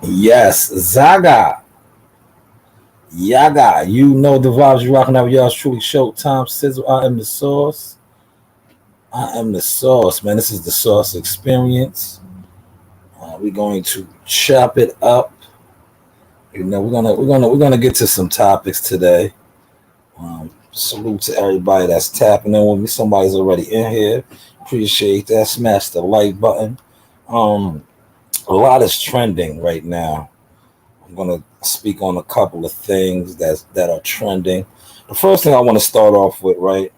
Yes, Zaga, Yaga. You know the vibes. You rocking out with y'all. Truly Showtime Sizzle. I am the sauce. I am the sauce, man. This is the sauce experience. We're going to chop it up. We're gonna get to some topics today. Salute to everybody that's tapping in with me. Somebody's already in here. Appreciate that. Smash the like button. Um, a lot is trending right now. I'm gonna speak on a couple of things that are trending. The first thing I want to start off with, right?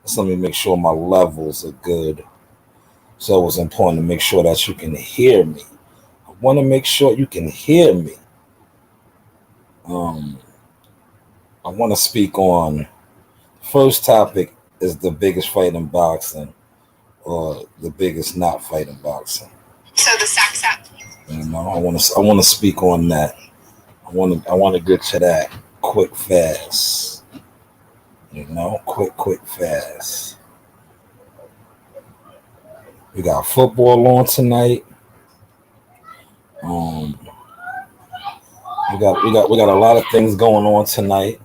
Is let me make sure my levels are good. So it's important to make sure that you can hear me. I want to make sure you can hear me. Um, I want to speak on first topic is the biggest fight in boxing or the biggest not fight in boxing. So the sacks up. I want to speak on that. I want to get to that quick fast. Quick fast. We got football on tonight. Um, we got a lot of things going on tonight.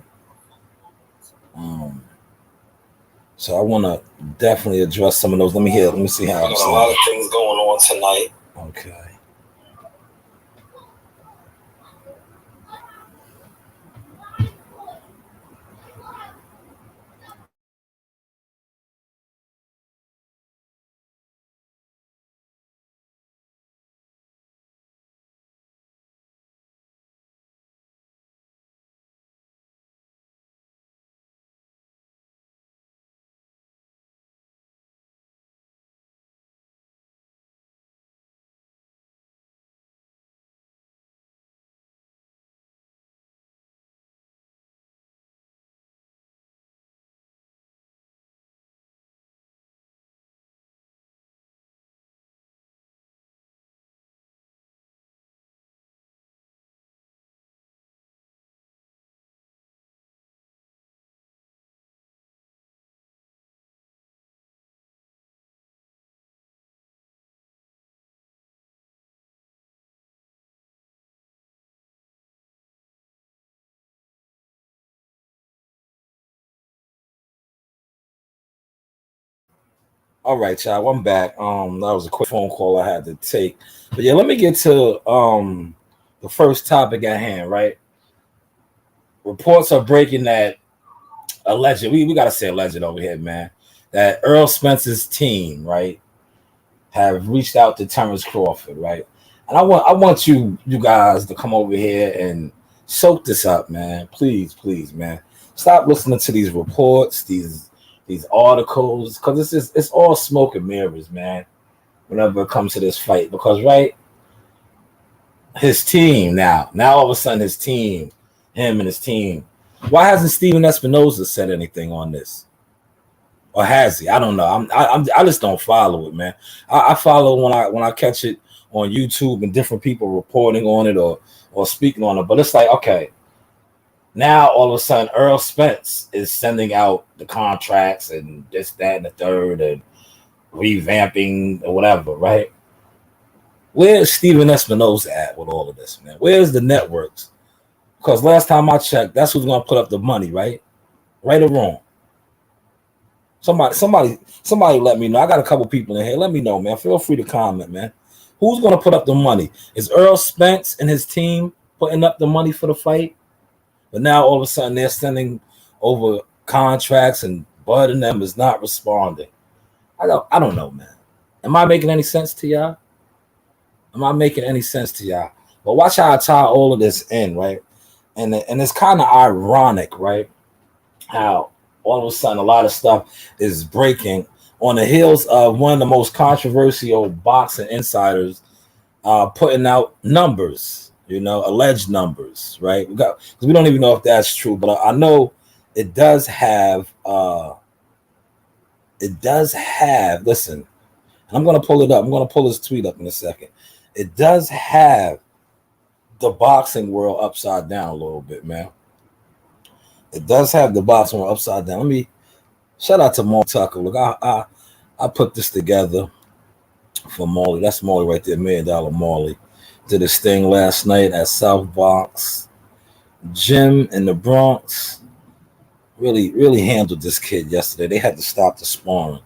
Um, so I want to definitely address some of those. Let me hear. Let me see how. We got a lot of things going on tonight. Okay. All right, y'all. I'm back. That was a quick phone call I had to take. But yeah, let me get to the first topic at hand, right? Reports are breaking that alleged, we gotta say alleged over here, man. That Earl Spence's team, right, have reached out to Terrence Crawford, right? And I want you guys to come over here and soak this up, man. Please, man. Stop listening to these reports, these articles, because it's all smoke and mirrors, man. Whenever it comes to this fight, because right, his team now all of a sudden him and his team. Why hasn't Steven Espinoza said anything on this? Or has he? I don't know. I just don't follow it, man. I follow when I catch it on YouTube and different people reporting on it or speaking on it. But it's like, okay, now all of a sudden Earl Spence is sending out the contracts and this, that, and the third and revamping or whatever, right? Where's Steven Espinoza at with all of this, man? Where's the networks? Because last time I checked, that's who's gonna put up the money, right? Right or wrong? Somebody let me know. I got a couple people in here. Let me know, man. Feel free to comment, man. Who's gonna put up the money? Is Earl Spence and his team putting up the money for the fight? But now all of a sudden they're sending over contracts and Bud and them is not responding. I don't know, man. Am I making any sense to y'all? Am I making any sense to y'all? But watch how I tie all of this in, right? And it's kind of ironic, right? How all of a sudden a lot of stuff is breaking on the heels of one of the most controversial boxing insiders putting out numbers, alleged numbers, right? Because we don't even know if that's true, but I know it does have. Listen, I'm gonna pull it up. I'm gonna pull his tweet up in a second. It does have the boxing world upside down a little bit, man. It does have the boxing world upside down. Let me shout out to Molly Tucker. Look, I put this together for Molly. That's Molly right there, $1 Million Molly. did his thing last night at South Bronx Gym in the Bronx. Really handled this kid yesterday. They had to stop the sparring.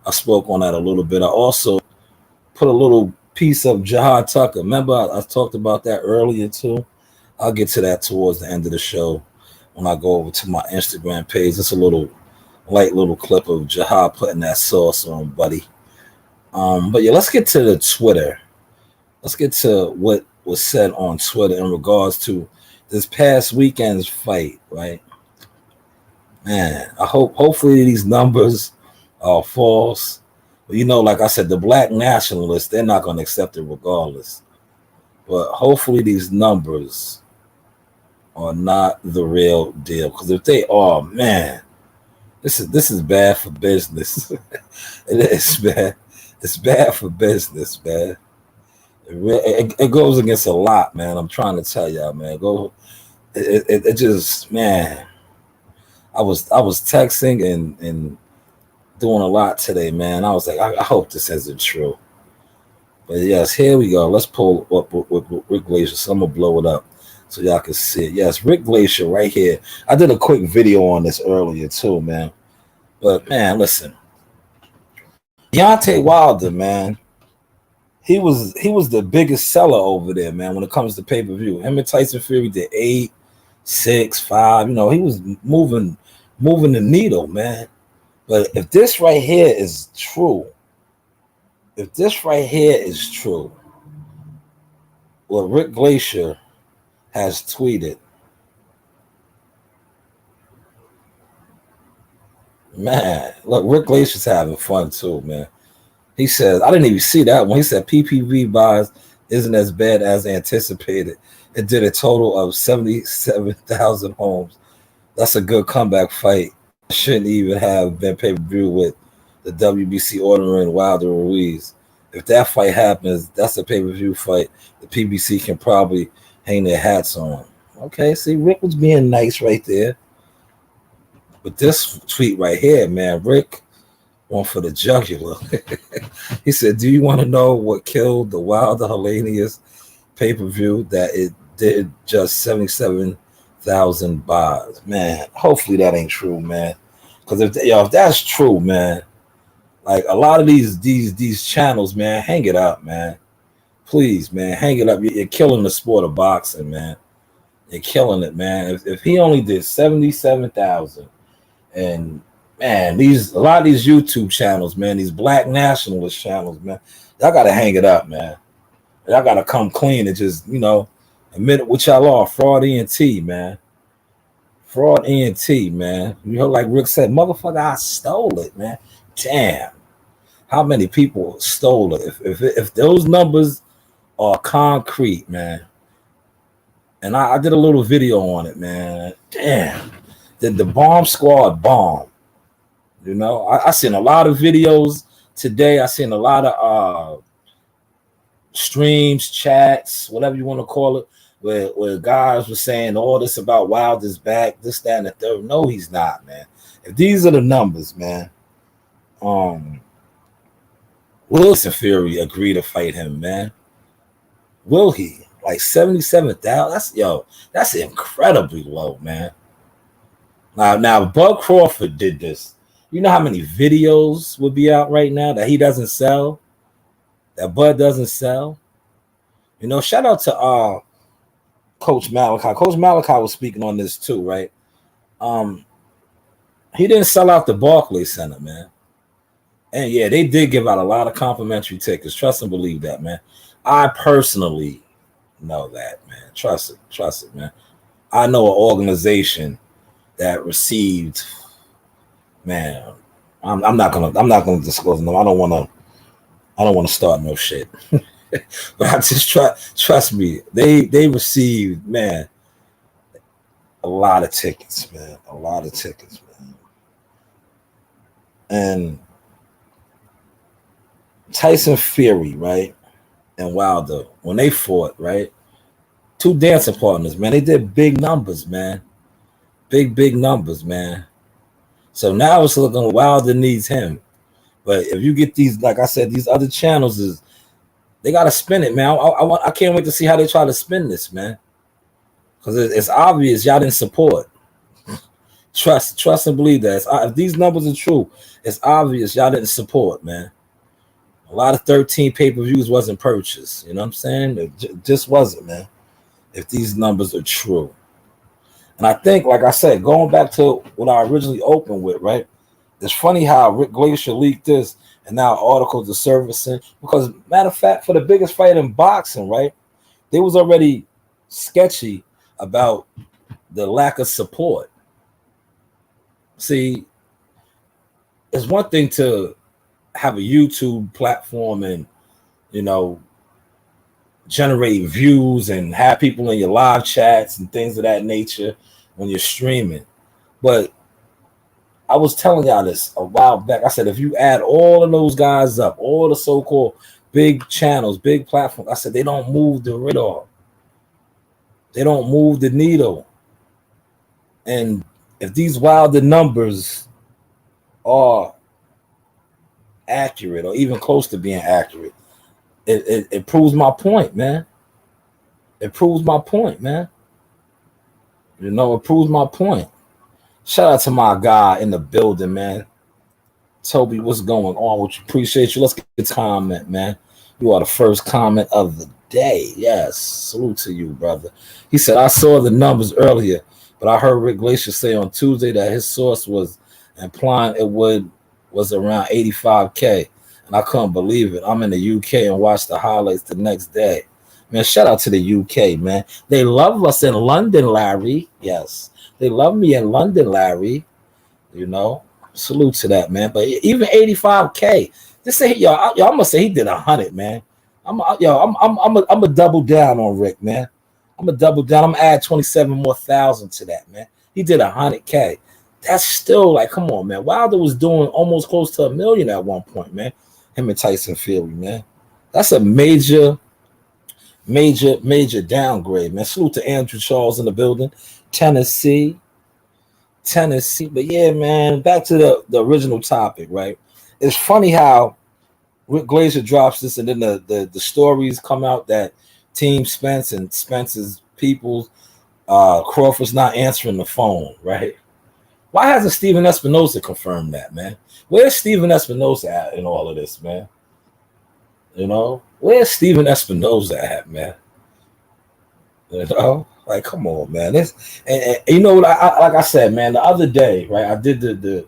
I spoke on that a little bit. I also put a little piece of Jihad Tucker. Remember, I talked about that earlier too. I'll get to that towards the end of the show when I go over to my Instagram page. It's a light little clip of Jihad putting that sauce on, buddy. But yeah, let's get to the Twitter. Let's get to what was said on Twitter in regards to this past weekend's fight, right? Man, hopefully these numbers are false. But like I said, the black nationalists, they're not going to accept it regardless. But hopefully these numbers are not the real deal. Because if they are, man, this is bad for business. It is bad. It's bad for business, man. It goes against a lot, man. I'm trying to tell y'all, man. It just, man. I was texting and doing a lot today, man. I was like, I hope this isn't true. But yes, here we go. Let's pull up with Rick Glacier. So I'm gonna blow it up so y'all can see it. Yes, Rick Glacier right here. I did a quick video on this earlier too, man. But man, listen, Deontay Wilder, man, he was the biggest seller over there, man. When it comes to pay-per-view, him and Tyson Fury did 8, 6, 5. He was moving the needle, man. But if this right here is true, what Rick Glacier has tweeted, man, look, Rick Glacier's having fun too, man. He says, I didn't even see that one. He said PPV buys isn't as bad as anticipated. It did a total of 77,000 homes. That's a good comeback fight. Shouldn't even have been pay-per-view with the WBC ordering Wilder Ruiz. If that fight happens, that's a pay-per-view fight. The PBC can probably hang their hats on. Okay, see, Rick was being nice right there. But this tweet right here, man, Rick went for the jugular. He said, do you want to know what killed the Wilder Helenius pay-per-view? That it did just 77,000 buys. Man, hopefully that ain't true, man. Because if that's true, man, like a lot of these channels, man, hang it up, man. Please, man, hang it up. You're killing the sport of boxing, man. You're killing it, man. If he only did 77,000, and man, a lot of these YouTube channels, man, these black nationalist channels, man, y'all gotta hang it up, man. Y'all gotta come clean and just, admit what y'all are. Fraud ENT, man. Fraud ENT, man. Like Rick said, motherfucker, I stole it, man. Damn. How many people stole it? If those numbers are concrete, man. And I did a little video on it, man. Damn. Did the bomb squad bomb? I seen a lot of videos today. I seen a lot of streams, chats, whatever you want to call it, where guys were saying all this about Wilder's back, this, that, and the third. No, he's not, man. If these are the numbers, man, Wilson Fury agreed to fight him, man. Will he? Like 77,000? That's incredibly low, man. Now, Bud Crawford did this. You know how many videos would be out right now that he doesn't sell? That Bud doesn't sell? Shout out to Coach Malachi. Coach Malachi was speaking on this too, right? He didn't sell out the Barclays Center, man. And yeah, they did give out a lot of complimentary tickets. Trust and believe that, man. I personally know that, man. Trust it, man. I know an organization that received, man. I'm not gonna disclose them. I don't want to start no shit. But I just trust me. They received, man, a lot of tickets, man. A lot of tickets, man. And Tyson Fury, right, and Wilder, when they fought, right, two dancing partners, man, they did big numbers, man. Big numbers, man. So now it's looking like Wilder needs him. But if you get these, like I said, these other channels is They got to spin it, man. I can't wait to see how they try to spin this, man. Because it's obvious y'all didn't support. Trust and believe that. If these numbers are true, it's obvious y'all didn't support, man. A lot of 13 pay-per-views wasn't purchased. You know what I'm saying? It just wasn't, man. If these numbers are true. And I think, like I said, going back to what I originally opened with, right? It's funny how Rick Glacier leaked this and now articles are surfacing. Because, matter of fact, for the biggest fight in boxing, right? They was already sketchy about the lack of support. See, it's one thing to have a YouTube platform and, you know, generate views and have people in your live chats and things of that nature when you're streaming. But I was telling y'all this a while back. I said, if you add all of those guys up, all the so-called big channels, big platforms, I said, they don't move the radar. They don't move the needle. And if these Wilder numbers are accurate or even close to being accurate, it proves my point, man. It proves my point, man. You know, it proves my point. Shout out to my guy in the building, man. Toby, what's going on with you? Appreciate you. Let's get a comment, man. You are the first comment of the day. Yes. Salute to you, brother. He said, I saw the numbers earlier, but I heard Rick Glacier say on Tuesday that his source was implying it was around 85K. And I couldn't believe it. I'm in the UK and watched the highlights the next day. Man, shout out to the UK, man. They love us in London, Larry. Yes. They love me in London, Larry. You know, salute to that, man. But even 85K, just say, yo, I'm gonna say he did 100, man. I'm a double down on Rick, man. I'm a double down. I'm gonna add 27 more thousand to that, man. He did 100K. That's still like, come on, man. Wilder was doing almost close to $1 million at one point, man. Him and Tyson Fury, man. That's a major downgrade, man. Salute to Andrew Charles in the building. Tennessee. But yeah, man, back to the original topic, right? It's funny how Rick Glacier drops this and then the stories come out that Team Spence and Spence's people, Crawford's not answering the phone, right? Why hasn't Steven Espinosa confirmed that, man? Where's Steven Espinosa at in all of this, man? You know, where's Steven Espinosa at, man? You know, like, come on, man. This and you know what? Like I said, man, the other day, right? I did the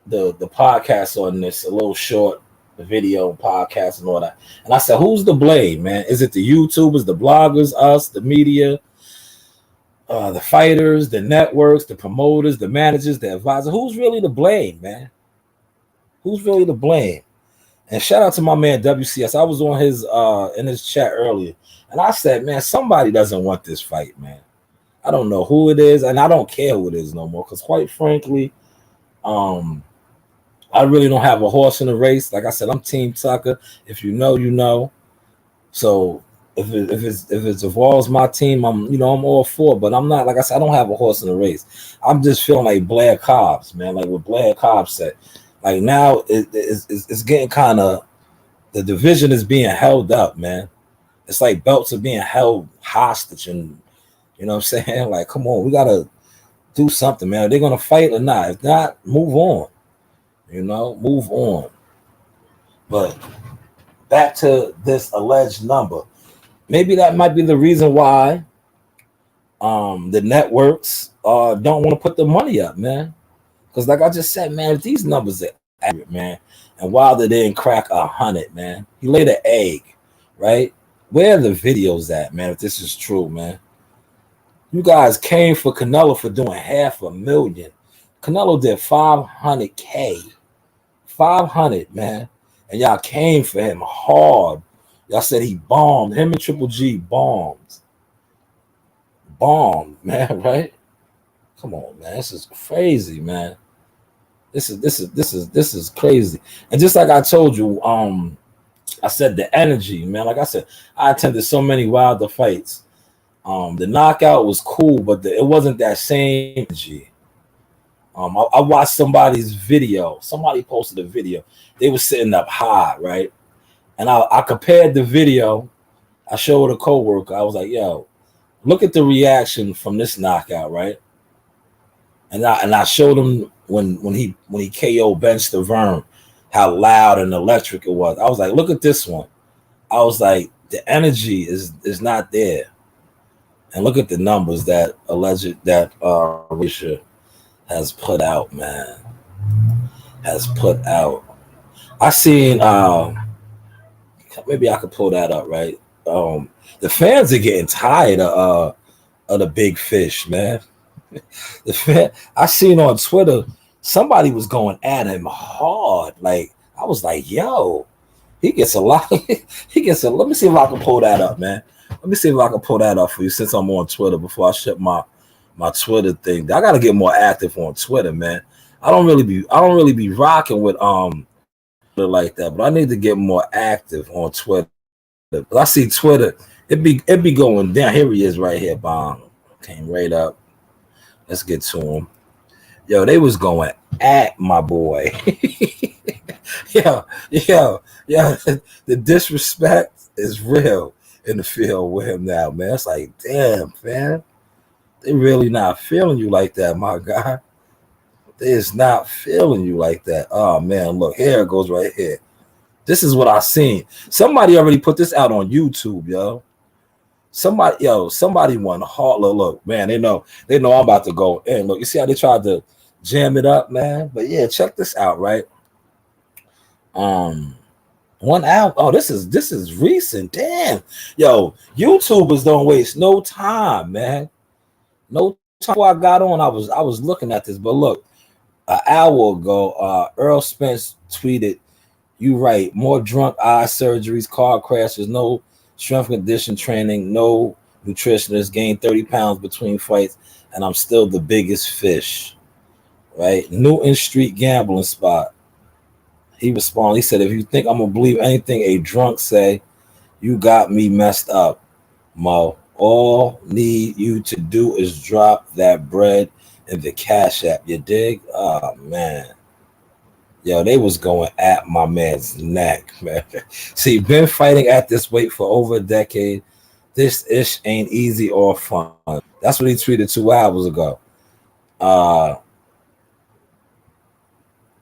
podcast on this, a little short video podcast and all that, and I said, who's to blame, man? Is it the YouTubers, the bloggers, us, the media, the fighters, the networks, the promoters, the managers, the advisors? Who's really to blame, man? Who's really to blame? And shout out to my man WCS. I was on his in his chat earlier, and I said, man, somebody doesn't want this fight, man. I don't know who it is, and I don't care who it is no more, because quite frankly, I really don't have a horse in the race. Like I said, I'm Team Tucker. If you know, you know. So if it involves my team, I'm all for it. But I'm not, like I said, I don't have a horse in the race. I'm just feeling like Blair Cobbs, man. Like what Blair Cobbs said. Like now it's getting kind of, the division is being held up, man. It's like belts are being held hostage, and you know what I'm saying? Like, come on, we gotta do something, man. Are they gonna fight or not? If not, move on. You know, move on. But back to this alleged number. Maybe that might be the reason why the networks don't want to put the money up, man. Because like I just said, man, if these numbers are accurate, man, and Wilder didn't crack 100, man, he laid an egg, right? Where are the videos at, man, if this is true, man? You guys came for Canelo for doing $500,000. Canelo did 500K. 500, man. And y'all came for him hard. Y'all said he bombed. Him and Triple G bombed, man, right? Come on, man. This is crazy, man. This is crazy. And just like I told you, I said the energy, man. Like I said, I attended so many Wilder fights. The knockout was cool, but it wasn't that same energy. I watched somebody's video. Somebody posted a video. They were sitting up high, right? And I compared the video. I showed a coworker. I was like, "Yo, look at the reaction from this knockout, right?" And I showed him when he KO'd Ben Stavern, how loud and electric it was. I was like, "Look at this one." I was like, "The energy is not there." And look at the numbers that Risha has put out, man. Has put out. I seen maybe I could pull that up, right? The fans are getting tired of the big fish, man. I seen on Twitter somebody was going at him hard. Like I was like, yo, he gets a lot. He gets a. Let me see if I can pull that up, man. Let me see if I can pull that up for you since I'm on Twitter before I shut my Twitter thing. I gotta get more active on Twitter, man. I don't really be rocking with like that, but I need to get more active on Twitter. But I see Twitter, it be going down. Here he is right here, Bong. Came right up. Let's get to him. Yo, they was going at my boy. yo. The disrespect is real in the field with him now, man. It's like, damn, man. They really not feeling you like that, my guy. They is not feeling you like that. Oh, man, look, here it goes right here. This is what I seen. Somebody already put this out on YouTube, yo. Somebody won hard. Look, man, they know I'm about to go in. Look, you see how they tried to jam it up, man? But yeah, check this out, right? 1 hour. Oh, this is recent. Damn. Yo, YouTubers don't waste no time, man. No time before I got on, I was looking at this, but look, an hour ago, Earl Spence tweeted, "You right, more drunk eye surgeries, car crashes, no strength condition training, no nutritionist, gained 30 pounds between fights, and I'm still the biggest fish." Right? Newton Street gambling spot. He responded, he said, "If you think I'm gonna believe anything a drunk say, you got me messed up, Mo. All need you to do is drop that bread in the Cash App. You dig?" Oh man. Yo, they was going at my man's neck, man. See, been fighting at this weight for over a decade. This ish ain't easy or fun. That's what he tweeted 2 hours ago.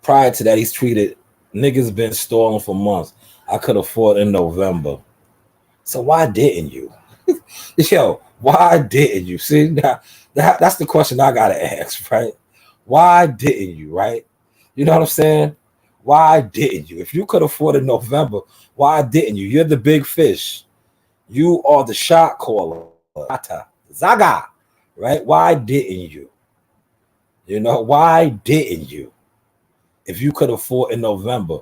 Prior to that, he's tweeted, "Niggas been stalling for months. I could afford in November." So why didn't you? Yo, why didn't you? See, now that's the question I gotta ask, right? Why didn't you, right? You know what I'm saying? Why didn't you? If you could afford in November, why didn't you? You're the big fish. You are the shot caller. Zaga, right? Why didn't you? You know, why didn't you? If you could afford in November.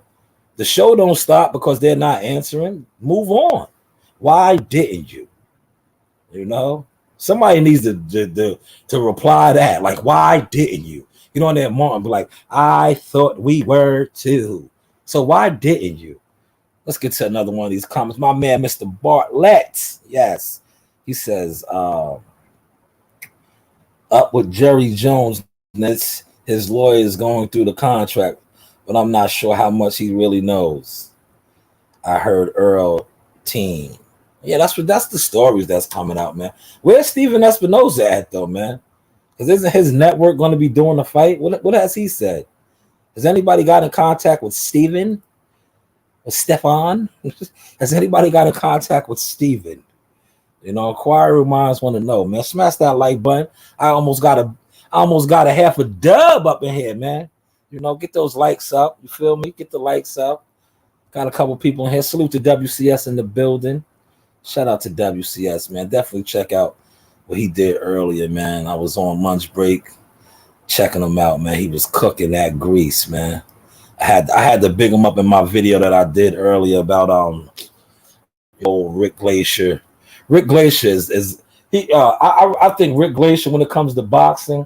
The show don't stop because they're not answering. Move on. Why didn't you? You know? Somebody needs to reply that. Like, why didn't you? You know, on that moment, be like, I thought we were too. So why didn't you? Let's get to another one of these comments. My man, Mr. Bartlett. Yes. He says, up with Jerry Jones. His lawyer is going through the contract, but I'm not sure how much he really knows. I heard Earl team. Yeah, that's the stories that's coming out, man. Where's Steven Espinoza at, though, man? Because isn't his network going to be doing the fight? What has he said? Has anybody got in contact with Steven? Or Stefan? Has anybody got in contact with Steven? You know, inquiry minds want to know, man. Smash that like button. I almost got a half a dub up in here, man. You know, get those likes up. You feel me? Get the likes up. Got a couple people in here. Salute to WCS in the building. Shout out to WCS, man. Definitely check out what he did earlier, man. I was on lunch break checking him out, man. He was cooking that grease, man. I had to big him up in my video that I did earlier about old Rick Glacier. Rick Glacier is he I think Rick Glacier, when it comes to boxing,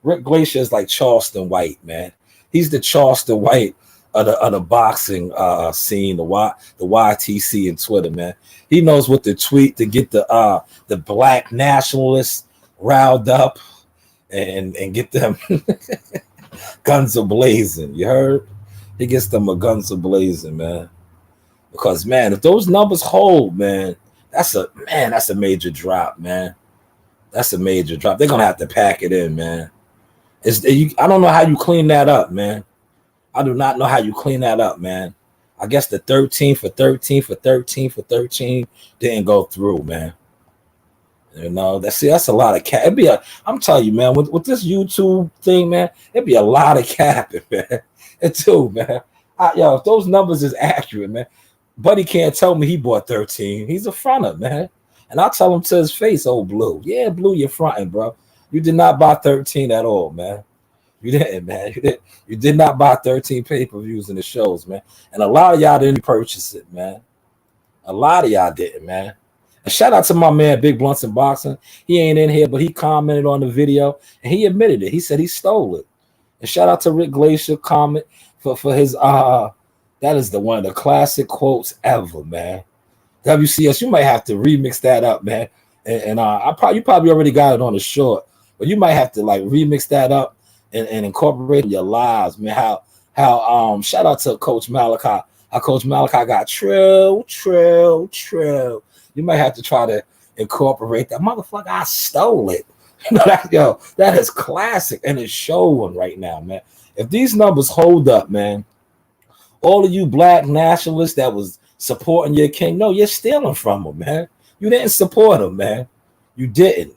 Rick Glacier is like Charleston White, man. He's the Charleston White of the boxing scene, the YTC and Twitter, man. He knows what to tweet to get the black nationalists riled up and get them guns a blazing. You heard? He gets them a guns a blazing, man. Because man, if those numbers hold, man, that's a major drop, man. That's a major drop. They're gonna have to pack it in, man. I don't know how you clean that up, man. I do not know how you clean that up, man. I guess the 13 for 13 for 13 for 13 didn't go through, man. You know, that's a lot of cap. I'm telling you, man, with this YouTube thing, man, it'd be a lot of capping, man. It too, man. If those numbers is accurate, man, Buddy can't tell me he bought 13. He's a fronter, man. And I'll tell him to his face, oh, Blue. Yeah, Blue, you're fronting, bro. You did not buy 13 at all, man. You didn't, man. You did not buy 13 pay-per-views in the shows, man. And a lot of y'all didn't purchase it, man. A lot of y'all didn't, man. And shout out to my man, Big Blunts in Boxing. He ain't in here, but he commented on the video, and he admitted it. He said he stole it. And shout out to Rick Glacier comment for his that is one of the classic quotes ever, man. WCS, you might have to remix that up, man. And you probably already got it on the short, but you might have to like remix that up and incorporate in your lives, man. How shout out to Coach Malachi. How Coach Malachi got trill. You might have to try to incorporate that. Motherfucker, I stole it. That is classic, and it's showing right now, man. If these numbers hold up, man, all of you black nationalists that was supporting your king, no, you're stealing from him, man. You didn't support him, man. You didn't.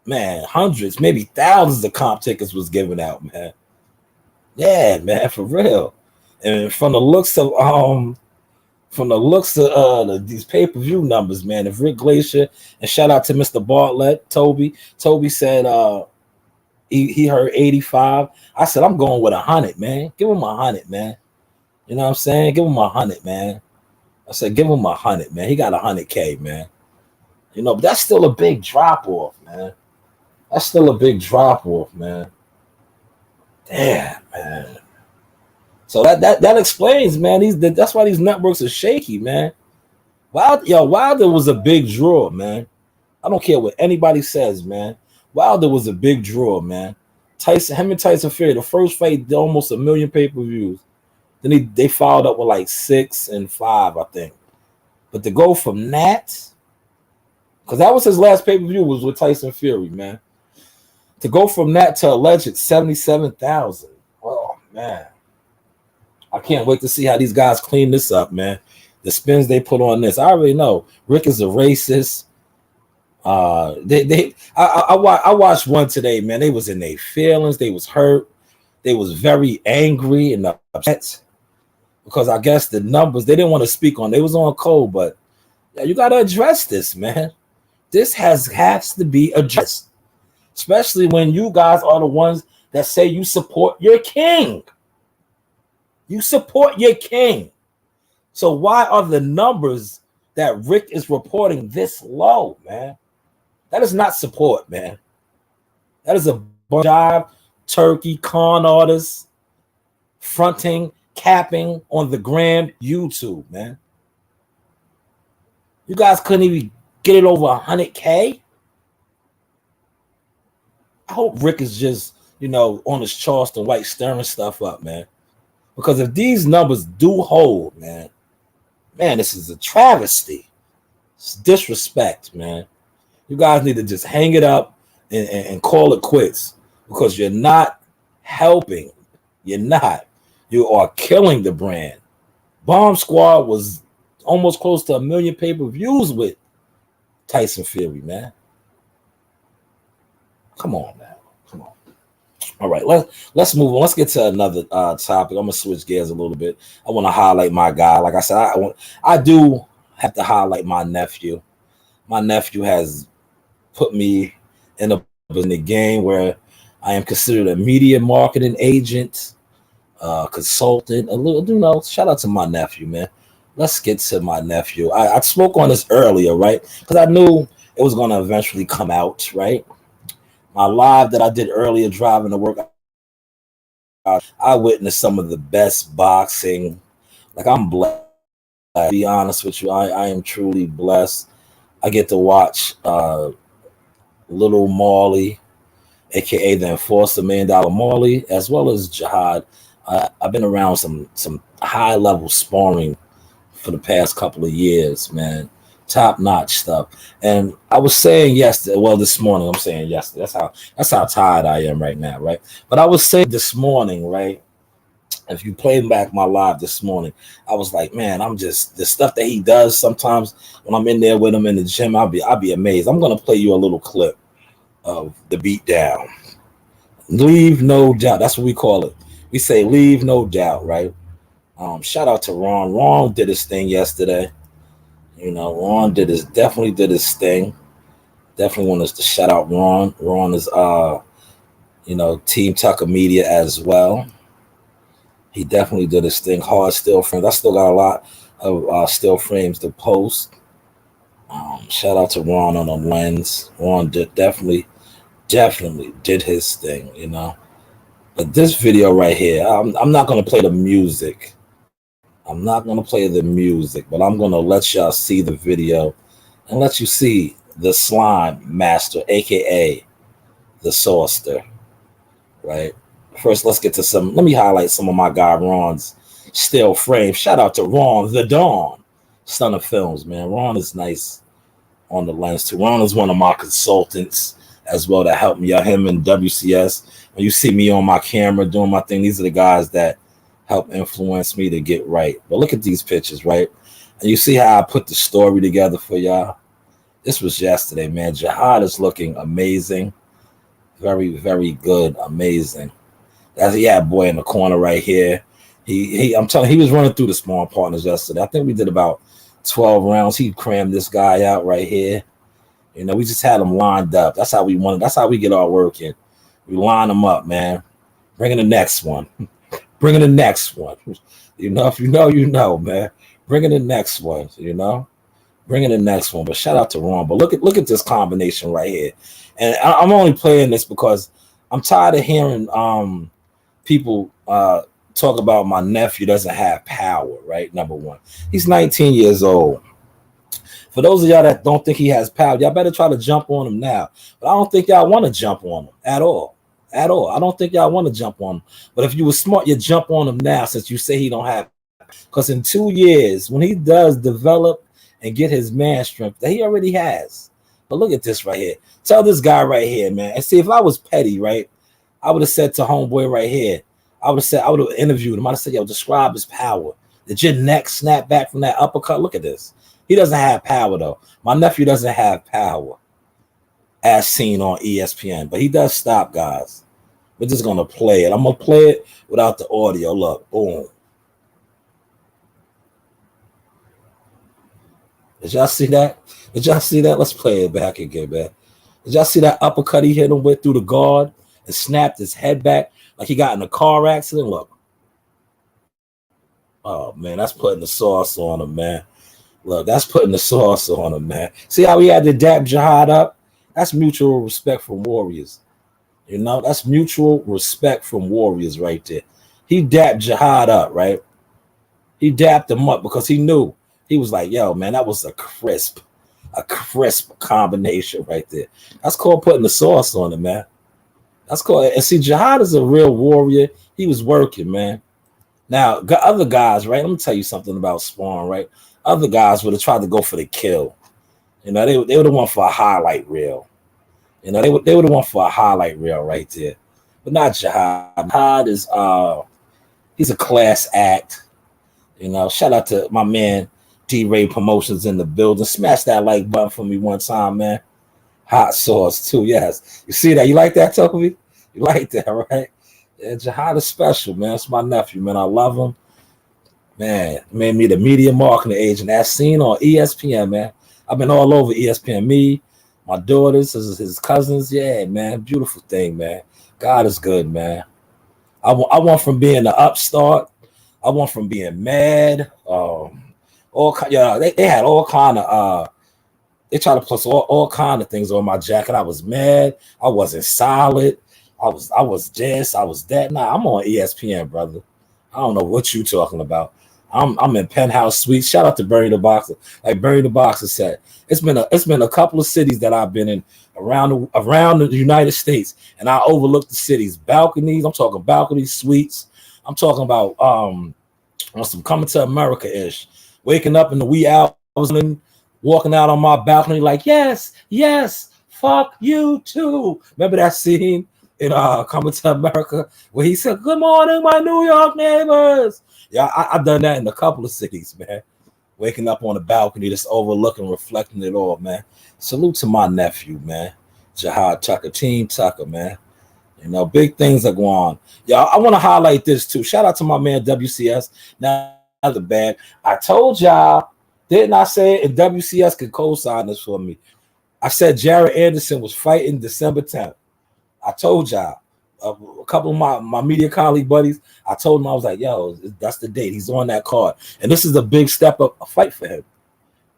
Man, hundreds, maybe thousands of comp tickets was given out, man. Yeah, man, for real. And from the looks of these pay-per-view numbers, man, if Rick Glacier, and shout out to Mr. Bartlett, Toby said he heard 85. I said, I'm going with 100, man. Give him 100, man. You know what I'm saying? Give him 100, man. I said, give him 100, man. He got 100K, man. You know, but that's still a big drop-off, man. That's still a big drop-off, man. Damn, man. So that explains, man. That's why these networks are shaky, man. Wilder was a big draw, man. I don't care what anybody says, man. Wilder was a big draw, man. Him and Tyson Fury, the first fight did almost 1 million pay-per-views. Then they followed up with like 6 and 5, I think. But to go from that, because that was his last pay-per-view was with Tyson Fury, man. To go from that to alleged 77,000. Oh, man. I can't wait to see how these guys clean this up, man. The spins they put on this. I already know. Rick is a racist. I watched one today, man. They was in their feelings. They was hurt. They was very angry and upset because I guess the numbers they didn't want to speak on. They was on cold, but yeah, you got to address this, man. This has to be addressed, especially when you guys are the ones that say you support your king. You support your king. So why are the numbers that Rick is reporting this low, man? That is not support, man. That is a job, turkey, con artist, fronting, capping on the gram YouTube, man. You guys couldn't even get it over 100K. I hope Rick is just, on his Charleston White stirring stuff up, man. Because if these numbers do hold, man, this is a travesty. It's disrespect, man. You guys need to just hang it up and call it quits because you're not helping. You're not. You are killing the brand. Bomb Squad was almost close to 1 million pay-per-views with Tyson Fury, man. Come on, man. Come on. All right, let's move on. Let's get to another topic. I'm gonna switch gears a little bit. I want to highlight my guy. Like I said, I do have to highlight my nephew. My nephew has put me in the game where I am considered a media marketing agent, consultant. A little, shout out to my nephew, man. Let's get to my nephew. I spoke on this earlier, right? Because I knew it was going to eventually come out, right? My live that I did earlier driving to work, I witnessed some of the best boxing. Like, I'm blessed. To be honest with you, I am truly blessed. I get to watch Little Marley, a.k.a. the Enforcer $1 Million Marley, as well as Jihad. I've been around some high level sparring for the past couple of years, man. Top notch stuff. And I was saying yesterday, well, this morning, I'm saying yesterday. That's how tired I am right now, right? But I was saying this morning, right? If you play back my live this morning, I was like, man, I'm just the stuff that he does sometimes when I'm in there with him in the gym, I'll be amazed. I'm gonna play you a little clip of the beat down. Leave no doubt. That's what we call it. We say leave no doubt, right? Shout out to Ron. Ron did his thing yesterday. You know, Ron definitely did his thing. Definitely want us to shout out Ron. Ron is Team Tucker Media as well. He definitely did his thing. Hard still frames. I still got a lot of still frames to post. Shout out to Ron on the lens. Ron definitely did his thing, you know. But this video right here, I'm not gonna play the music. I'm not gonna play the music, but I'm gonna let y'all see the video and let you see the slime master, aka the Sorster, right? First, let's get to some. Let me highlight some of my guy Ron's still frame. Shout out to Ron the Dawn, Son of Films, man. Ron is nice on the lens too. Ron is one of my consultants as well that helped me out. Him and WCS. When you see me on my camera doing my thing, these are the guys that help influence me to get right. But look at these pictures, right? And you see how I put the story together for y'all. This was yesterday, man. Jihad is looking amazing. Very, very good. Amazing. That's boy in the corner right here. I'm telling you, he was running through the small partners yesterday. I think we did about 12 rounds. He crammed this guy out right here. You know, we just had him lined up. That's how we want it. That's how we get our work in. We line them up, man. Bringing the next one. Bringing the next one. You know, if you know, man. Bringing the next one, you know. Bringing the next one. But shout out to Ron. But look at this combination right here. And I'm only playing this because I'm tired of hearing people talk about my nephew doesn't have power, right? Number one. He's 19 years old. For those of y'all that don't think he has power, y'all better try to jump on him now. But I don't think y'all want to jump on him at all. At all. I don't think y'all want to jump on him. But if you were smart, you jump on him now since you say he don't have. Because in 2 years, when he does develop and get his man strength that he already has. But look at this right here. Tell this guy right here, man. And see, if I was petty, right, I would have said to homeboy right here, I would have interviewed him. I'd have said, yo, describe his power. Did your neck snap back from that uppercut? Look at this. He doesn't have power, though. My nephew doesn't have power as seen on ESPN, but he does stop guys. We're just going to play it. I'm going to play it without the audio. Look, boom. Did y'all see that? Did y'all see that? Let's play it back again, man. Did y'all see that uppercut he hit him with through the guard and snapped his head back like he got in a car accident? Look. Oh, man, that's putting the sauce on him, man. Look, that's putting the sauce on him, man. See how he had to dap Jihad up? That's mutual respect from warriors. You know, that's mutual respect from warriors right there. He dapped Jihad up, right? He dapped him up because he knew. He was like, yo, man, that was a crisp combination right there. That's called putting the sauce on him, man. That's called. And see, Jihad is a real warrior. He was working, man. Now, other guys, right? Let me tell you something about Spawn, right? Other guys would have tried to go for the kill. You know, they would have won for a highlight reel. You know, they would have won for a highlight reel right there. But not Jihad. Jihad is he's a class act. You know, shout out to my man D-Ray Promotions in the building. Smash that like button for me one time, man. Hot sauce too, yes. You see that? You like that, Toby? You like that, right? Yeah, Jihad is special, man. It's my nephew, man. I love him. Man, made me the media marketing agent. That's seen on ESPN, man. I've been all over ESPN. Me, my daughters, his cousins. Yeah, man. Beautiful thing, man. God is good, man. I want from being the upstart. I want from being mad. They had all kind of they tried to plus all kind of things on my jacket. I was mad. I wasn't solid. I was this. I was that. Nah, I'm on ESPN, brother. I don't know what you talking about. I'm in Penthouse Suites. Shout out to Bernie the Boxer. Like Bernie the Boxer said, it's been a couple of cities that I've been in around the United States, and I overlook the cities. Balconies. I'm talking balcony suites. I'm talking about on some Coming to America-ish. Waking up in the wee hours and walking out on my balcony like, yes, yes, fuck you too. Remember that scene in Coming to America where he said, good morning, my New York neighbors. Yeah, I've done that in a couple of cities, man. Waking up on the balcony, just overlooking, reflecting it all, man. Salute to my nephew, man. Jahad Tucker, Team Tucker, man. You know, big things are going on. Y'all, I want to highlight this too. Shout out to my man WCS. Now the band. I told y'all, didn't I say it? And WCS could co-sign this for me. I said Jared Anderson was fighting December 10th. I told y'all. A couple of my media colleague buddies, I told them, I was like, yo, that's the date. He's on that card. And this is a big step up, a fight for him.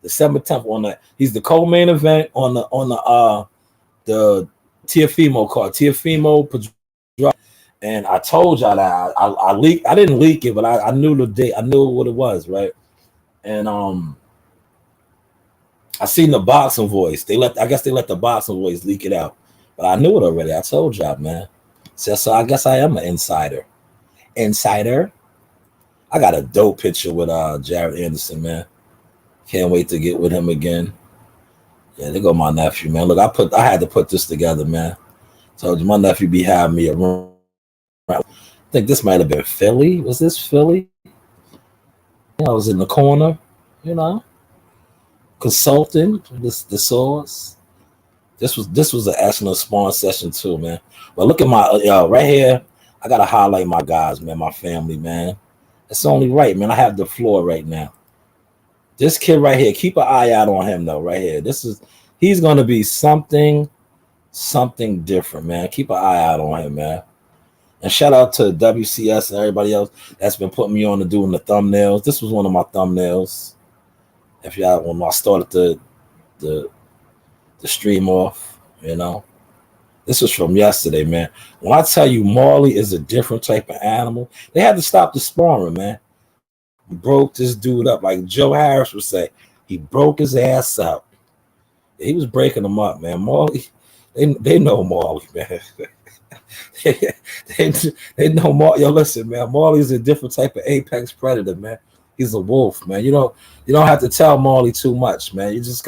December 10th on that. He's the co-main event on the Teofimo card. Teofimo, and I told y'all that I leaked. I didn't leak it, but I knew the date. I knew what it was, right? And I seen the Boxing Voice. I guess they let the Boxing Voice leak it out, but I knew it already. I told y'all, man. So I guess I am an insider. Insider. I got a dope picture with Jared Anderson, man. Can't wait to get with him again. Yeah, there go my nephew, man. Look, I had to put this together, man. Told you my nephew be having me around. I think this might have been Philly. Was this Philly? Yeah, I was in the corner, you know, consulting the source. This was an excellent sparring session too, man. But look at my right here. I gotta highlight my guys, man, my family, man. It's only right, man. I have the floor right now. This kid right here, keep an eye out on him though, right here. He's gonna be something different, man. Keep an eye out on him, man. And shout out to WCS and everybody else that's been putting me on to doing the thumbnails. This was one of my thumbnails. If y'all, when I started the stream off, you know. This was from yesterday, man. When I tell you Marley is a different type of animal, they had to stop the sparring, man. He broke this dude up, like Joe Harris would say. He broke his ass up. He was breaking them up, man. Marley, they know Marley, man. they know Marley. Yo, listen, man. Marley's a different type of apex predator, man. He's a wolf, man. You don't have to tell Marley too much, man. You just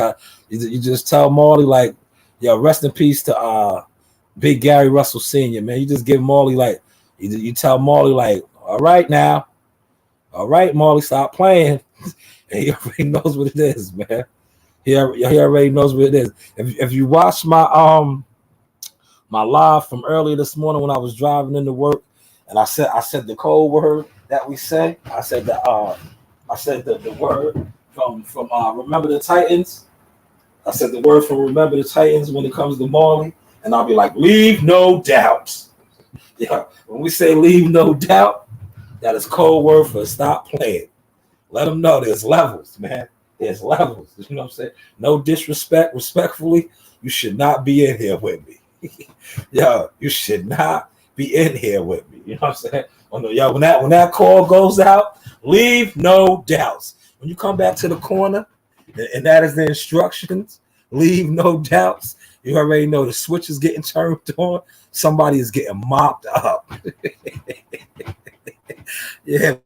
tell Marley like, yo, rest in peace to Big Gary Russell Sr., man. You just give Marley like, you tell Marley like, all right now, all right, Marley, stop playing. And he already knows what it is, man. He already knows what it is. If you watch my my live from earlier this morning when I was driving into work, and I said the code word that we say. I said the word from Remember the Titans. I said the word from Remember the Titans when it comes to Marley, and I'll be like, leave no doubt. Yeah, when we say leave no doubt, that is code word for stop playing. Let them know there's levels, man. There's levels. You know what I'm saying? No disrespect. Respectfully, you should not be in here with me. Yo, you should not be in here with me. You know what I'm saying? When that call goes out, leave no doubts. When you come back to the corner, and that is the instructions, leave no doubts. You already know the switch is getting turned on. Somebody is getting mopped up. Yeah,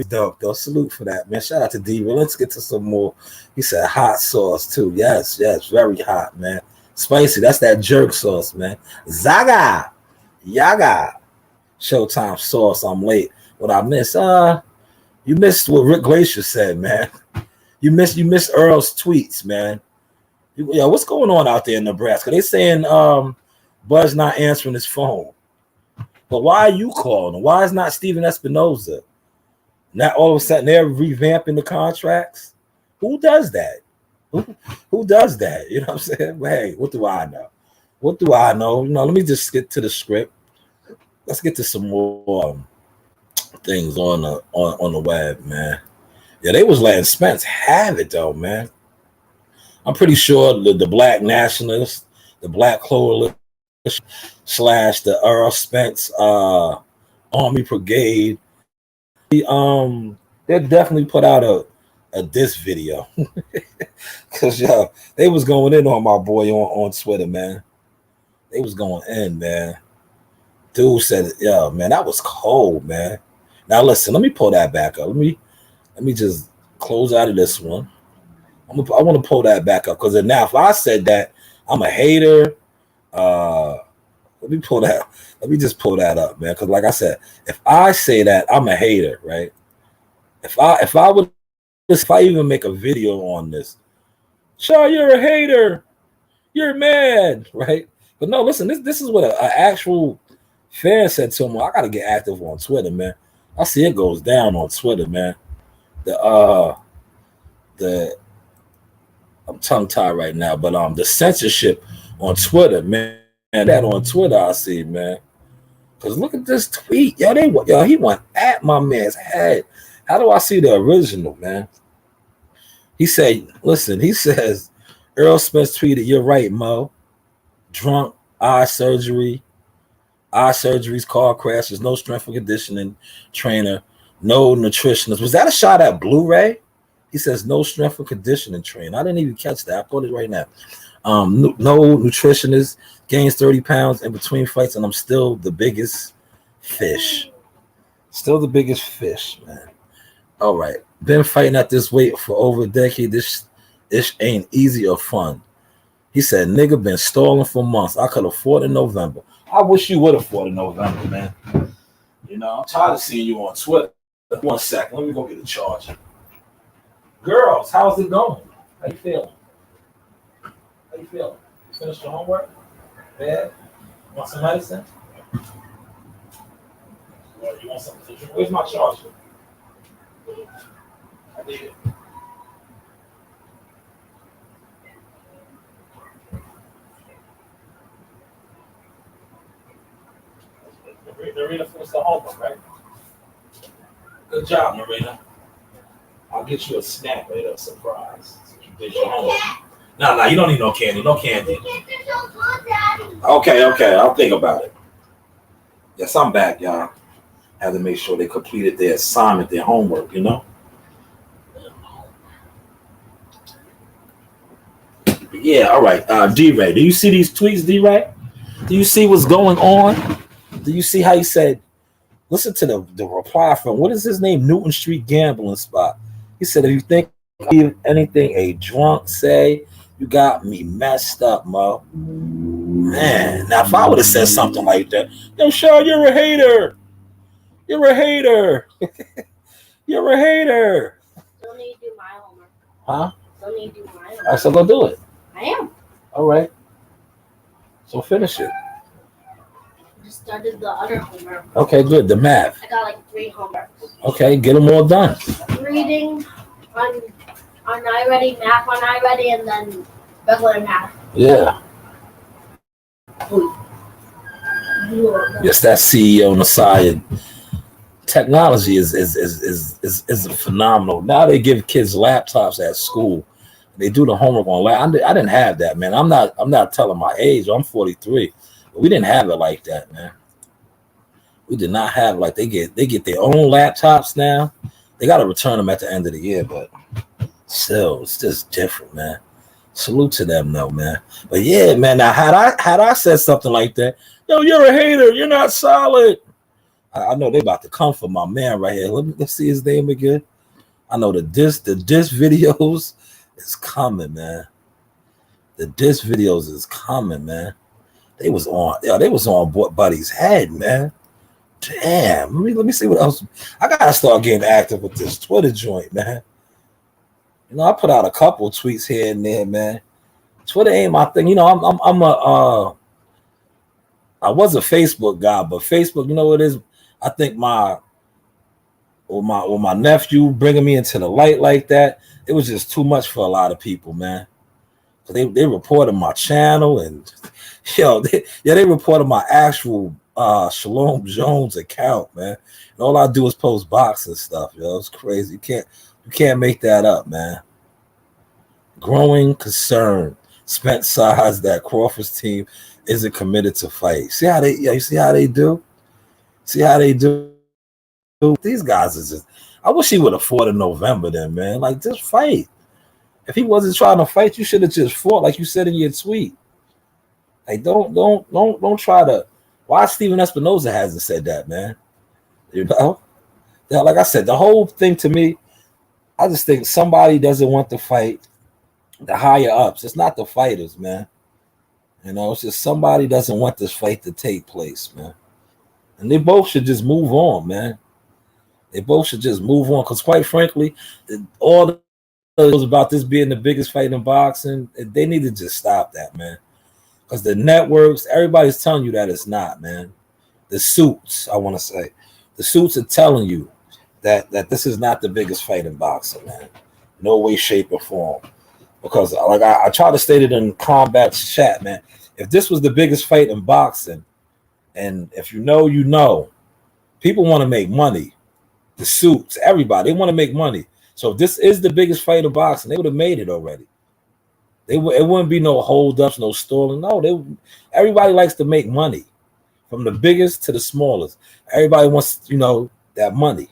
dope. Though. Salute for that, man. Shout out to D. Let's get to some more. He said hot sauce too. Yes, very hot, man. Spicy. That's that jerk sauce, man. Zaga, Yaga. Showtime sauce. I'm late. What I missed? You missed what Rick Glacier said, man. You missed Earl's tweets, man. What's going on out there in Nebraska? They saying Bud's not answering his phone. But why are you calling him? Why is not Steven Espinoza? Now all of a sudden they're revamping the contracts. Who does that? Who does that? You know what I'm saying? Well, hey, what do I know? What do I know? You know, let me just get to the script. Let's get to some more things on the web, man. Yeah, they was letting Spence have it though, man. I'm pretty sure the Black Nationalists, the Black Coalition / the Earl Spence Army Brigade, they definitely put out a diss video. Cause they was going in on my boy on Twitter, man. They was going in, man. Dude said, man, that was cold, man. Now listen, let me pull that back up. Let me just close out of this one. I want to pull that back up because now if I said that I'm a hater, let me pull that. Let me just pull that up, man. Because like I said, if I say that I'm a hater, right? If I even make a video on this, Shaw, you're a hater. You're mad, right? But no, listen, this is what an actual fan said to him. I gotta get active on Twitter, man. I see it goes down on Twitter, man. The I'm tongue tied right now, but the censorship on Twitter, man. That on Twitter I see, man. Cause look at this tweet, he went at my man's head. How do I see the original, man? He said, listen, he says, Earl Spence tweeted, "You're right, Mo. Drunk, eye surgeries, car crashes, no strength and conditioning trainer, no nutritionist." Was that a shot at Blu-ray? He says, "No strength and conditioning trainer." I didn't even catch that. I got it right now. No nutritionist, gains 30 pounds in between fights, and I'm still the biggest fish. Still the biggest fish, man. All right. Been fighting at this weight for over a decade. This ain't easy or fun. He said, "Nigga been stalling for months. I could have fought in November." I wish you would have fought in November, man. You know, I'm tired of seeing you on Twitter. 1 second. Let me go get the charger. Girls, how's it going? How you feeling? How you feeling? You finished your homework? Bad? Want some medicine? Or you want something to drink? Where's my charger? I need it. Marina finished the homework, right? Good job, Marina. I'll get you a snack later, a surprise. You did your homework. No, you don't need no candy. No candy. Okay, I'll think about it. Yes, I'm back, y'all. Have to make sure they completed their assignment, their homework, you know? Yeah, all right. D-Ray, do you see these tweets, D-Ray? Do you see what's going on? Do you see how he said, listen to the reply from, what is his name? Newton Street Gambling Spot. He said, "If you think anything a drunk say, you got me messed up, Mo." Man, now if I would have said something like that, "Yo, Sean, you're a hater. You're a hater. You're a hater." Still need to do my homework. Huh? Still need to do my homework. I said, go do it. I am. All right. So finish it. Just started the other homework. Okay, good. The math. I got like 3 homeworks. Okay, get them all done. Reading on iReady, math on iReady, and then regular math. Yeah. Yes, that CEO Nasai. Technology is phenomenal. Now they give kids laptops at school. They do the homework on laptop. I didn't have that, man. I'm not telling my age. I'm 43. But we didn't have it like that, man. We did not have like they get their own laptops now. They got to return them at the end of the year, but still, it's just different, man. Salute to them, though, man. But yeah, man. Now, had I said something like that, "Yo, you're a hater. You're not solid." I know they about to come for my man right here. Let's see his name again. I know the diss videos is coming, man. The diss videos is coming, man. They was on Buddy's head, man. Damn. Let me see what else. I gotta start getting active with this Twitter joint, man. You know, I put out a couple tweets here and there, man. Twitter ain't my thing. You know, I was a Facebook guy, but Facebook, you know what it is? I think my nephew bringing me into the light like that, it was just too much for a lot of people, man. So they reported my channel and they reported my actual Shalom Jones account, man. And all I do is post boxing stuff, yo. It's crazy. You can't make that up, man. Growing concern. Spence sides that Crawford's team isn't committed to fight. See how you see how they do? See how they do? These guys is just. I wish he would have fought in November then, man. Like, just fight. If he wasn't trying to fight, you should have just fought, like you said in your tweet. Like, don't try to. Why Steven Espinoza hasn't said that, man? You know? Yeah, like I said, the whole thing to me, I just think somebody doesn't want to fight the higher ups. It's not the fighters, man. You know, it's just somebody doesn't want this fight to take place, man. And they both should just move on, man. They both should just move on. Because quite frankly, all the news about this being the biggest fight in boxing, they need to just stop that, man. Because the networks, everybody's telling you that it's not, man. The suits, I want to say. The suits are telling you that this is not the biggest fight in boxing, man. No way, shape, or form. Because like I try to state it in Combat's chat, man. If this was the biggest fight in boxing, and if you know, you know, people want to make money. The suits, everybody, they want to make money. So if this is the biggest fight in boxing, they would have made it already. It wouldn't be no holdups, no stalling. No, everybody likes to make money, from the biggest to the smallest. Everybody wants, you know, that money.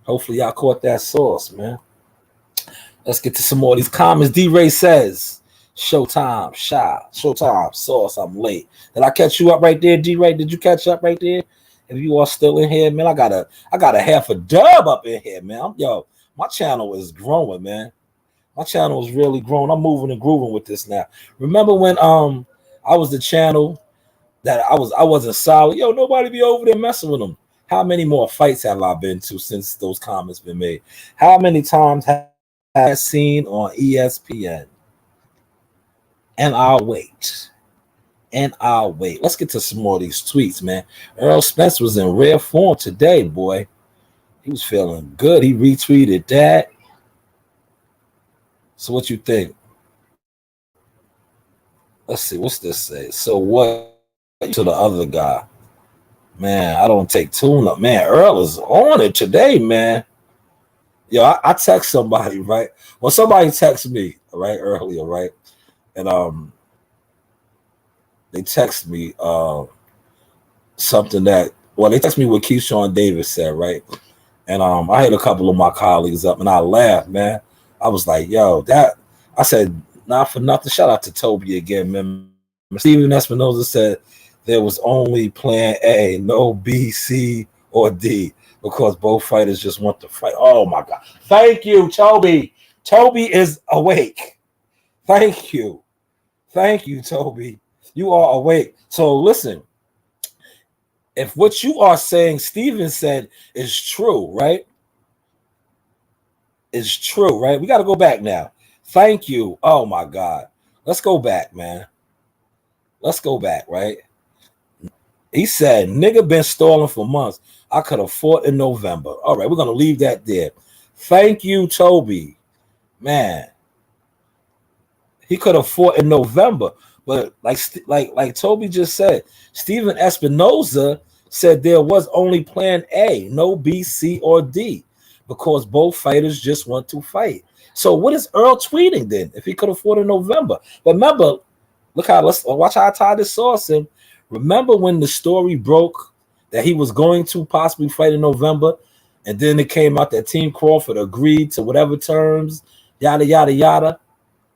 Hopefully, y'all caught that sauce, man. Let's get to some more of these comments. D-Ray says, Showtime, Showtime, sauce, I'm late. Did I catch you up right there, D-Ray? Did you catch up right there? If you are still in here, man, I got a half a dub up in here, man. My channel is growing, man. My channel is really growing. I'm moving and grooving with this now. Remember when I was the channel that I wasn't solid? Yo, nobody be over there messing with them. How many more fights have I been to since those comments been made? How many times have I seen on ESPN? And I'll wait. Let's get to some more of these tweets, man. Earl Spence was in rare form today, boy. He was feeling good. He retweeted that. So what you think? Let's see. What's this say? So what to the other guy? Man, I don't take tune-up. Man, Earl is on it today, man. Yo, I text somebody, right? Well, somebody texted me, right, earlier, right? And they text me something that, well, they text me what Keyshawn Davis said, right? And I hit a couple of my colleagues up and I laughed, man. I was like, yo, I said, not for nothing. Shout out to Toby again, man. Steven Espinoza said there was only plan A, no B, C, or D, because both fighters just want to fight. Oh my God. Thank you, Toby. Toby is awake. Thank you. Thank you, Toby. You are awake. So listen, if what you are saying, Steven said, is true, right? Is true, right? We got to go back now. Thank you. Oh my God. Let's go back, man. Let's go back, right? He said, nigga been stalling for months. I could have fought in November. All right, we're going to leave that there. Thank you, Toby. Man. He could have fought in November. But like Toby just said, Steven Espinoza said there was only plan A, no B, C, or D, because both fighters just want to fight. So what is Earl tweeting then if he could have fought in November? But remember, let's watch how I tie this sauce in. Remember when the story broke that he was going to possibly fight in November, and then it came out that Team Crawford agreed to whatever terms, yada, yada, yada.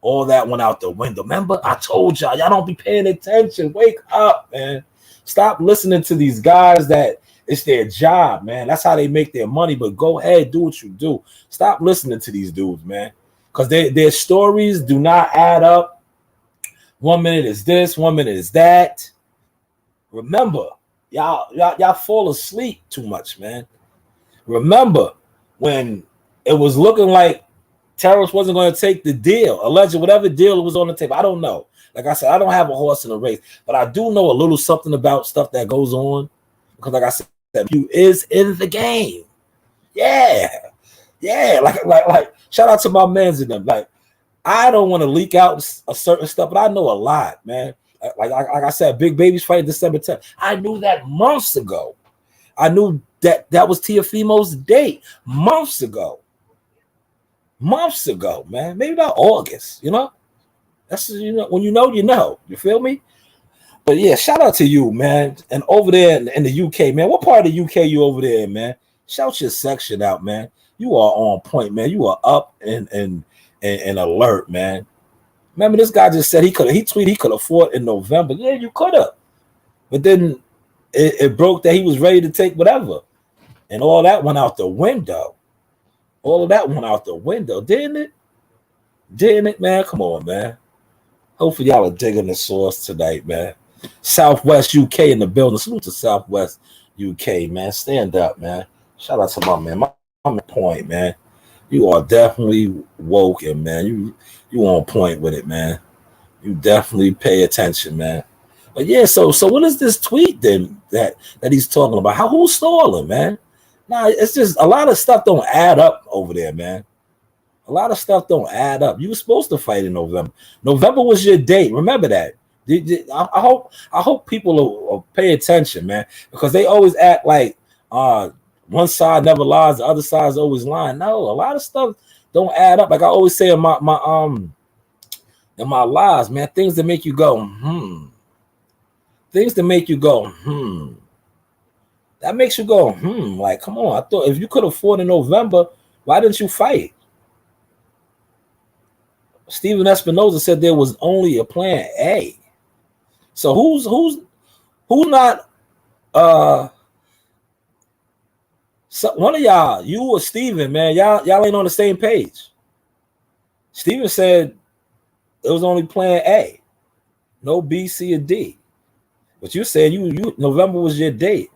All that went out the window. Remember, I told y'all don't be paying attention. Wake up, man. Stop listening to these guys that it's their job, man. That's how they make their money. But go ahead, do what you do. Stop listening to these dudes, man, because their stories do not add up. 1 minute is this, 1 minute is that. Remember, y'all fall asleep too much, man. Remember when it was looking like Terrence wasn't going to take the deal, alleged whatever deal was on the table. I don't know. Like I said, I don't have a horse in the race, but I do know a little something about stuff that goes on because, like I said, you is in the game. Yeah. Like shout out to my mans in them. Like I don't want to leak out a certain stuff, but I know a lot, man. Like I said, Big Baby's fight December 10th. I knew that months ago. I knew that was Teofimo's date months ago. Months ago, man. Maybe about August, you know? That's, you know, when you know, you know. You feel me? But yeah, shout out to you, man. And over there in the UK, man. What part of the UK you over there, man? Shout your section out, man. You are on point, man. You are up and alert, man. Remember, this guy just said he tweeted he could have fought in November. Yeah, you could have. But then it broke that he was ready to take whatever. And all that went out the window. All of that went out the window, didn't it? Didn't it, man? Come on, man. Hopefully y'all are digging the source tonight, man. Southwest UK in the building. Salute to Southwest UK, man. Stand up, man. Shout out to my man. My point, man. You are definitely woken, man. You on point with it, man. You definitely pay attention, man. But yeah, so what is this tweet then that he's talking about? Who's stalling, man? Nah, it's just a lot of stuff don't add up over there, man. A lot of stuff don't add up. You were supposed to fight in November. November was your date. Remember that. I hope people will pay attention, man, because they always act like one side never lies, the other side is always lying. No, a lot of stuff don't add up. Like I always say in my lives, man, things that make you go, things that make you go, that makes you go, like, come on. I thought if you could have fought in November, why didn't you fight? Steven Espinoza said there was only a plan A. So who's not so one of y'all, you or Steven, man, y'all ain't on the same page. Steven said it was only plan A, no B, C, or D. But you said you November was your date.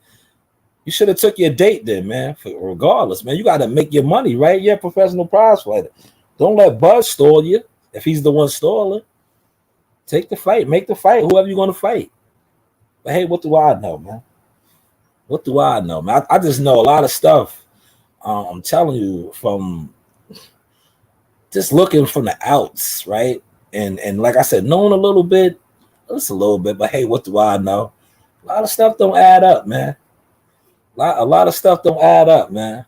You should have took your date then, man. Regardless, man, you got to make your money, right? You're a professional prize fighter. Don't let Bud stall you. If he's the one stalling, take the fight, make the fight, whoever you're going to fight. But hey, what do I know, man? What do I know, man? I just know a lot of stuff. I'm telling you, from just looking from the outs, right? And like I said, knowing a little bit, just a little bit, but hey, what do I know? A lot of stuff don't add up, man. A lot of stuff don't add up, man.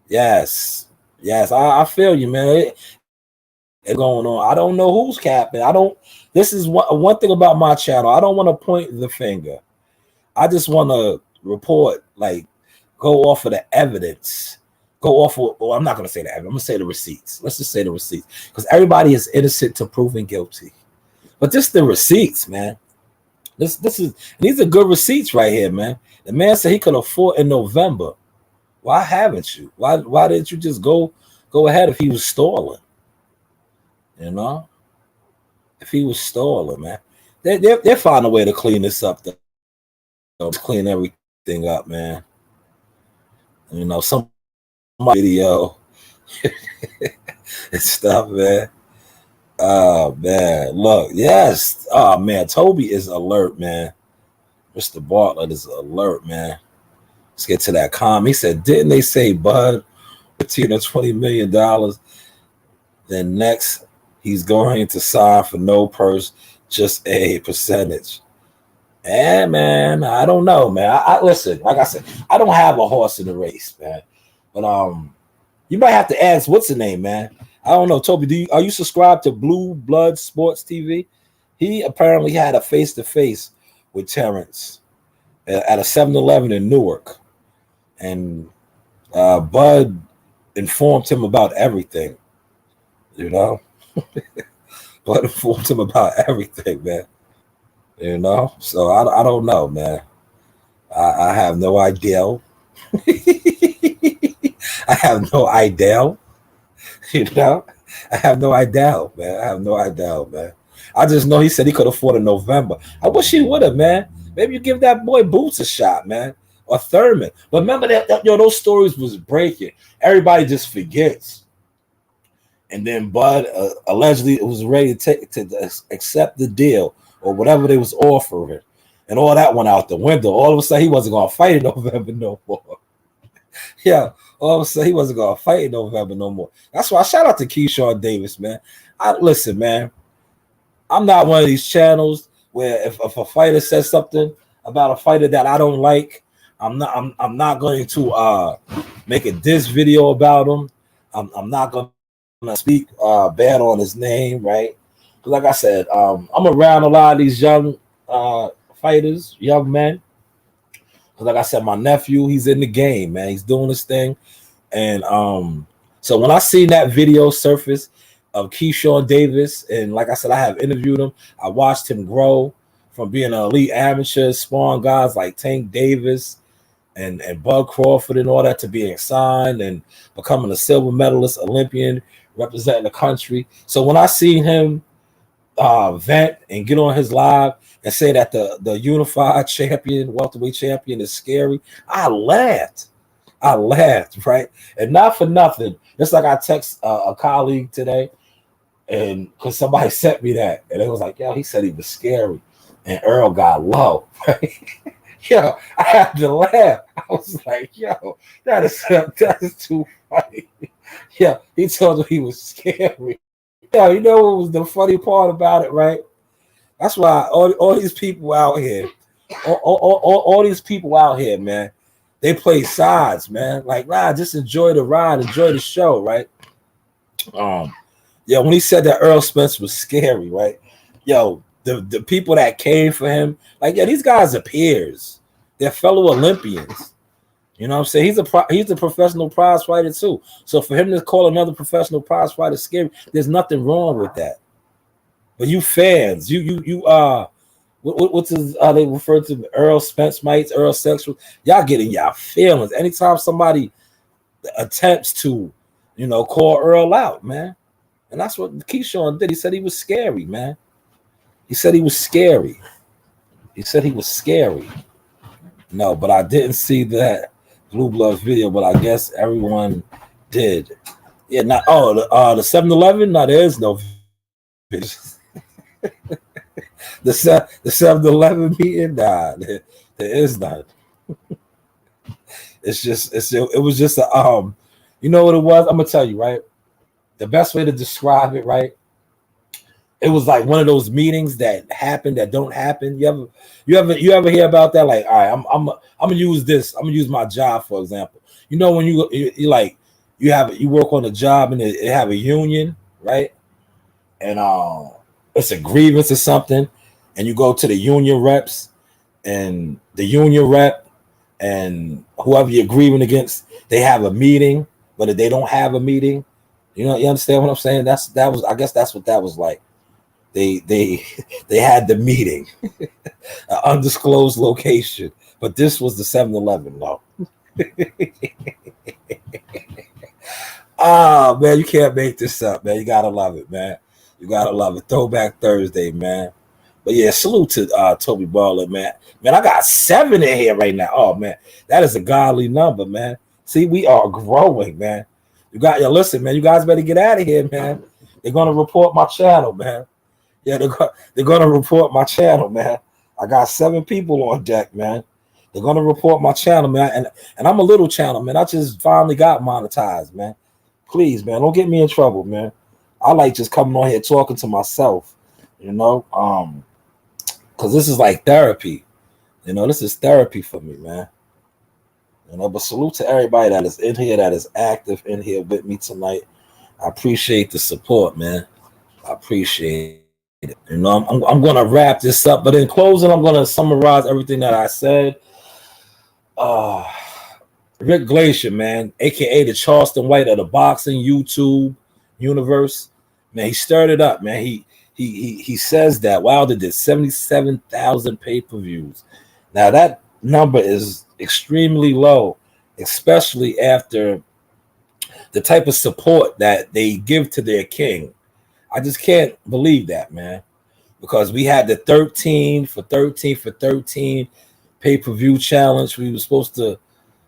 Yes, I feel you, man. It's going on. I don't know who's capping. This is one thing about my channel. I don't want to point the finger. I just want to report, like, go off of the evidence. Go off of, well, I'm not going to say the evidence. I'm going to say the receipts. Let's just say the receipts. Because everybody is innocent to proven guilty. But just the receipts, man. These are good receipts right here, man. The man said he could have fought in November. Why haven't you? Why didn't you just go ahead if he was stalling? You know? If he was stalling, man. They'll find a way to clean this up, though. Clean everything up, man. You know, some video and stuff, man. Oh, man. Look, yes. Oh, man. Toby is alert, man. Mr. Bartlett is alert, man. Let's get to that comment. He said, didn't they say Bud $15 or $20 million? Then next, he's going to sign for no purse, just a percentage. And, man, I don't know, man. I listen, like I said, I don't have a horse in the race, man. But you might have to ask, what's the name, man? I don't know, Toby. Are you subscribed to Blue Blood Sports TV? He apparently had a face-to-face with Terrence at a 7-Eleven in Newark, and Bud informed him about everything. You know, Bud informed him about everything, man. You know, so I don't know, man. I have no idea. I have no idea. You know, I have no idea, man. I have no idea, man. I just know he said he could have fought in November. I wish he would have, man. Maybe you give that boy Boots a shot, man, or Thurman. But remember that those stories was breaking. Everybody just forgets. And then Bud allegedly was ready to accept the deal or whatever they was offering, and all that went out the window. All of a sudden, he wasn't gonna fight in November no more. Yeah. All of a sudden, he wasn't going to fight in November no more. That's why I shout out to Keyshawn Davis, man. Listen, man. I'm not one of these channels where if a fighter says something about a fighter that I don't like, I'm not going to make a diss video about him. I'm not going to speak bad on his name, right? Because like I said, I'm around a lot of these young fighters, young men. Like I said, my nephew, he's in the game, man. He's doing his thing. And so when I seen that video surface of Keyshawn Davis, and like I said, I have interviewed him. I watched him grow from being an elite amateur, spawn guys like Tank Davis and Bud Crawford and all that to being signed and becoming a silver medalist, Olympian, representing the country. So when I seen him vent and get on his live and say that the unified champion, welterweight champion is scary, I laughed, right? And not for nothing. It's like I text a colleague today, and because somebody sent me that, and it was like, yo, he said he was scary, and Earl got low, right? Yo, I had to laugh. I was like, yo, that is too funny. Yeah, he told me he was scary. Yeah, you know what was the funny part about it, right? That's why all these people out here, all these people out here, man, they play sides, man. Like, nah, just enjoy the ride, enjoy the show, right? Yeah, when he said that Earl Spence was scary, right? Yo, the people that came for him, like, yeah, these guys are peers. They're fellow Olympians. You know what I'm saying? He's a professional prize fighter too. So for him to call another professional prize fighter scary, there's nothing wrong with that. But you fans, what's his, they refer to Earl Spence mites, Earl Sexual, y'all getting y'all feelings. Anytime somebody attempts to, call Earl out, man. And that's what Keyshawn did. He said he was scary, man. He said he was scary. No, but I didn't see that Blue Bloods video, but I guess everyone did. Yeah, not the 7-Eleven? No, there is no video. the 7-Eleven meeting? Nah, there is none. It was just a you know what it was? I'm gonna tell you, right? The best way to describe it, right? It was like one of those meetings that happen that don't happen. You ever hear about that? Like, all right, I'm gonna use this. I'm gonna use my job for example. You know when you work on a job and it have a union, right? And it's a grievance or something, and you go to the union reps, and the union rep and whoever you're grieving against, they have a meeting, but they don't have a meeting. You understand what I'm saying? I guess that's what that was like. They had the meeting, an undisclosed location, but this was the 7-Eleven. No. Man, you can't make this up, man. You gotta love it, man. You gotta love it. Throwback Thursday, man. But yeah, salute to Toby Baller, man. Man, I got 7 in here right now. Oh man, that is a godly number, man. See, we are growing, man. Listen, man. You guys better get out of here, man. They're gonna report my channel, man. Yeah, they're gonna report my channel, man. I got 7 people on deck, man. They're gonna report my channel, man. And I'm a little channel, man. I just finally got monetized, man. Please, man, don't get me in trouble, man. I like just coming on here talking to myself, because this is like therapy. This is therapy for me, man. But salute to everybody that is in here, that is active in here with me tonight. I appreciate the support, man. I appreciate it. I'm going to wrap this up, but in closing, I'm going to summarize everything that I said. Rick Glacier, man, aka the Charleston White of the boxing YouTube universe, man, he stirred it up, man. He says that Wilder did 77,000 pay-per-views. Now that number is extremely low, especially after the type of support that they give to their king. I just can't believe that, man, because we had the 13 for 13 pay-per-view challenge. We were supposed to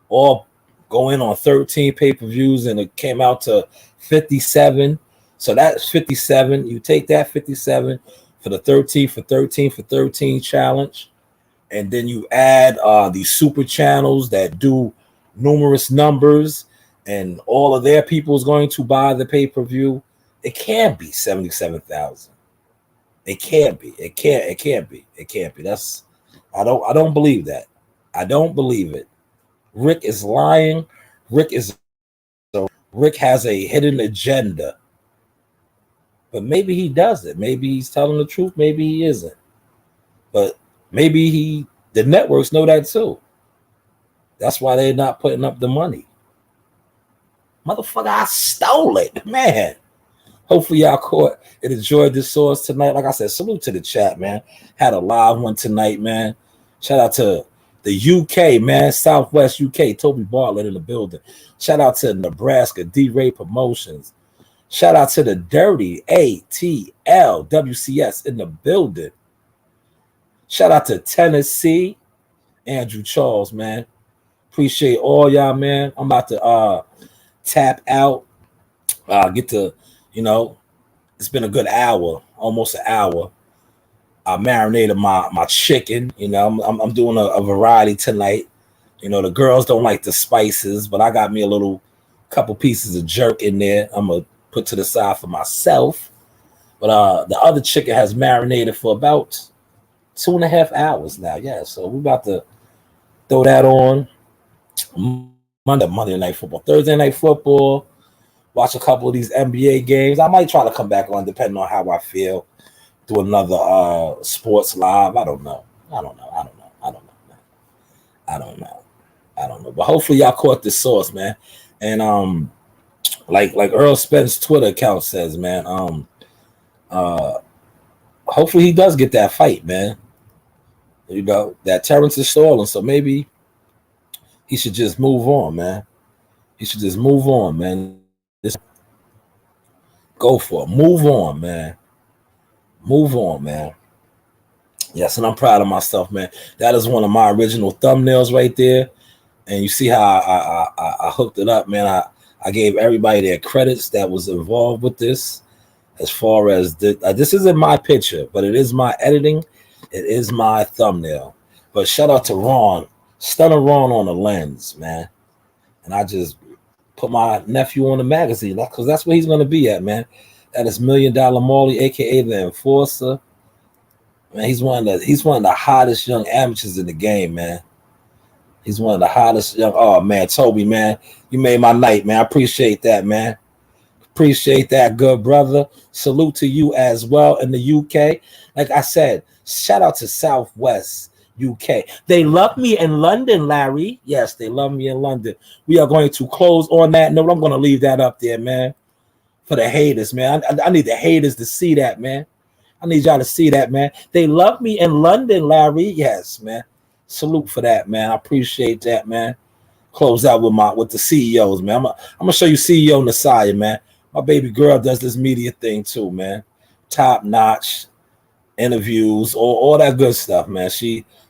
all go in on 13 pay-per-views, and it came out to 57. So that's 57. You take that 57 for the 13 for 13 challenge, and then you add these super channels that do numerous numbers, and all of their people is going to buy the pay-per-view. It can't be 77,000. It can't be. It can't be. That's I don't believe that. I don't believe it. Rick is lying. Rick has a hidden agenda. But maybe he doesn't. Maybe he's telling the truth. Maybe he isn't. But maybe the networks know that too. That's why they're not putting up the money. Motherfucker, I stole it, man. Hopefully y'all caught and enjoyed this source tonight. Like I said, salute to the chat, man. Had a live one tonight, man. Shout out to The UK, man, Southwest UK, Toby Bartlett in the building. Shout out to Nebraska, D-Ray Promotions. Shout out to the Dirty ATL WCS in the building. Shout out to Tennessee, Andrew Charles, man. Appreciate all y'all, man. I'm about to tap out. Get to, it's been a good hour, almost an hour. I marinated my chicken. I'm doing a variety tonight. The girls don't like the spices, but I got me a couple pieces of jerk in there. I'm gonna put to the side for myself. But the other chicken has marinated for about 2.5 hours now. Yeah, so we're about to throw that on Monday Night Football, Thursday Night Football. Watch a couple of these NBA games. I might try to come back on depending on how I feel. Do another sports live. I don't know. But hopefully y'all caught this sauce, man. And like Earl Spence Twitter account says, man, hopefully he does get that fight, man. That Terrence is stalling, so maybe he should just move on, man. Just go for it. Move on, man. Yes, and I'm proud of myself, man. That is one of my original thumbnails right there. And you see how I hooked it up, man. I gave everybody their credits that was involved with this. As far as this isn't my picture, but it is my editing. It is my thumbnail. But shout out to Ron, Stunner Ron on the lens, man. And I just put my nephew on the magazine because that's where he's going to be at, man. That is $1 Million Marley, aka the Enforcer. Man, he's one of the hottest young amateurs in the game, man. He's one of the hottest young. Oh man, Toby, man, you made my night, man. I appreciate that, man. Appreciate that, good brother. Salute to you as well in the UK. Like I said, shout out to Southwest UK. They love me in London, Larry. Yes, they love me in London. We are going to close on that note. I'm going to leave that up there, man. For the haters, man. I need the haters to see that, man. I need y'all to see that, man. They love me in London, Larry. Yes, man. Salute for that, man. I appreciate that, man. Close out with the CEOs, man. I'm gonna show you CEO Nasaya, man. My baby girl does this media thing too, man. Top notch interviews, all that good stuff, man.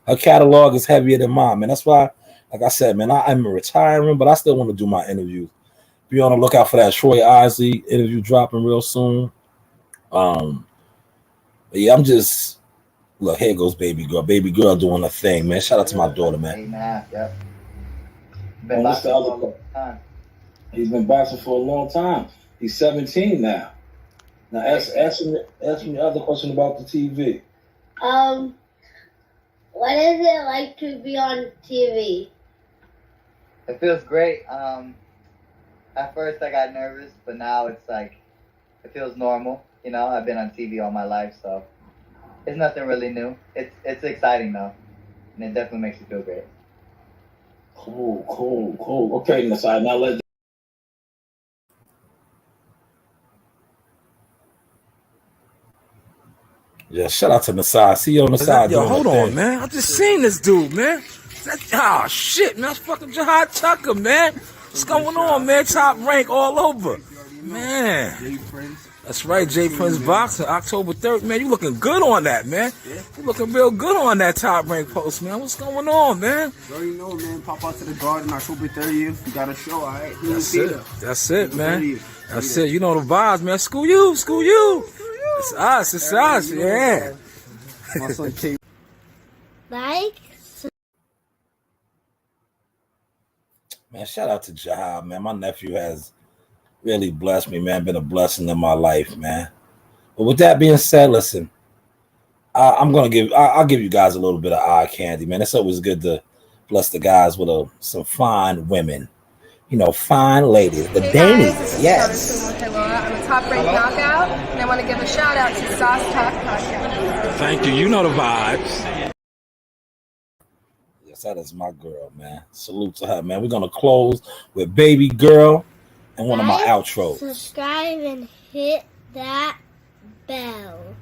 Her catalog is heavier than mine, man. That's why, like I said, man, I'm retiring, but I still want to do my interviews. Be on the lookout for that Troy Isley interview dropping real soon. But yeah, I'm just look. Here goes baby girl doing a thing, man. Shout out to my daughter, man. 8.5, yep. He's been boxing for a long time. He's 17 now. Now ask me the other question about the TV. What is it like to be on TV? It feels great. At first I got nervous, but now it's like it feels normal. I've been on TV all my life, so it's nothing really new. It's exciting though, and it definitely makes you feel great. Cool. Okay, Nasai, now let's. Yeah, shout out to Nasai. See you on the side. Yo, hold on, man. I just seen this dude, man. Shit, man. That's fucking Jihad Tucker, man. What's going on, man? Top rank all over. Man. That's right, J Prince Boxing, October 3rd. Man, you looking good on that, man. You looking real good on that Top Rank post, man. What's going on, man? You already know, man. Pop out to the garden October 30th. We got a show, all right? That's it, man. That's it. You know the vibes, man. School you. It's us, yeah. My son K. Like? Man, shout out to Jahab, man. My nephew has really blessed me, man. Been a blessing in my life, man. But with that being said, listen, I'll give you guys a little bit of eye candy, man. It's always good to bless the guys with some fine women. Fine ladies, the dainties. Yes. I'm a Top Rank Knockout, and I want to give a shout out to Sauce Talk Podcast. Thank you. You know the vibes. Yes, that is my girl, man. Salute to her, man. We're gonna close with Baby Girl and one of my outros. Subscribe and hit that bell.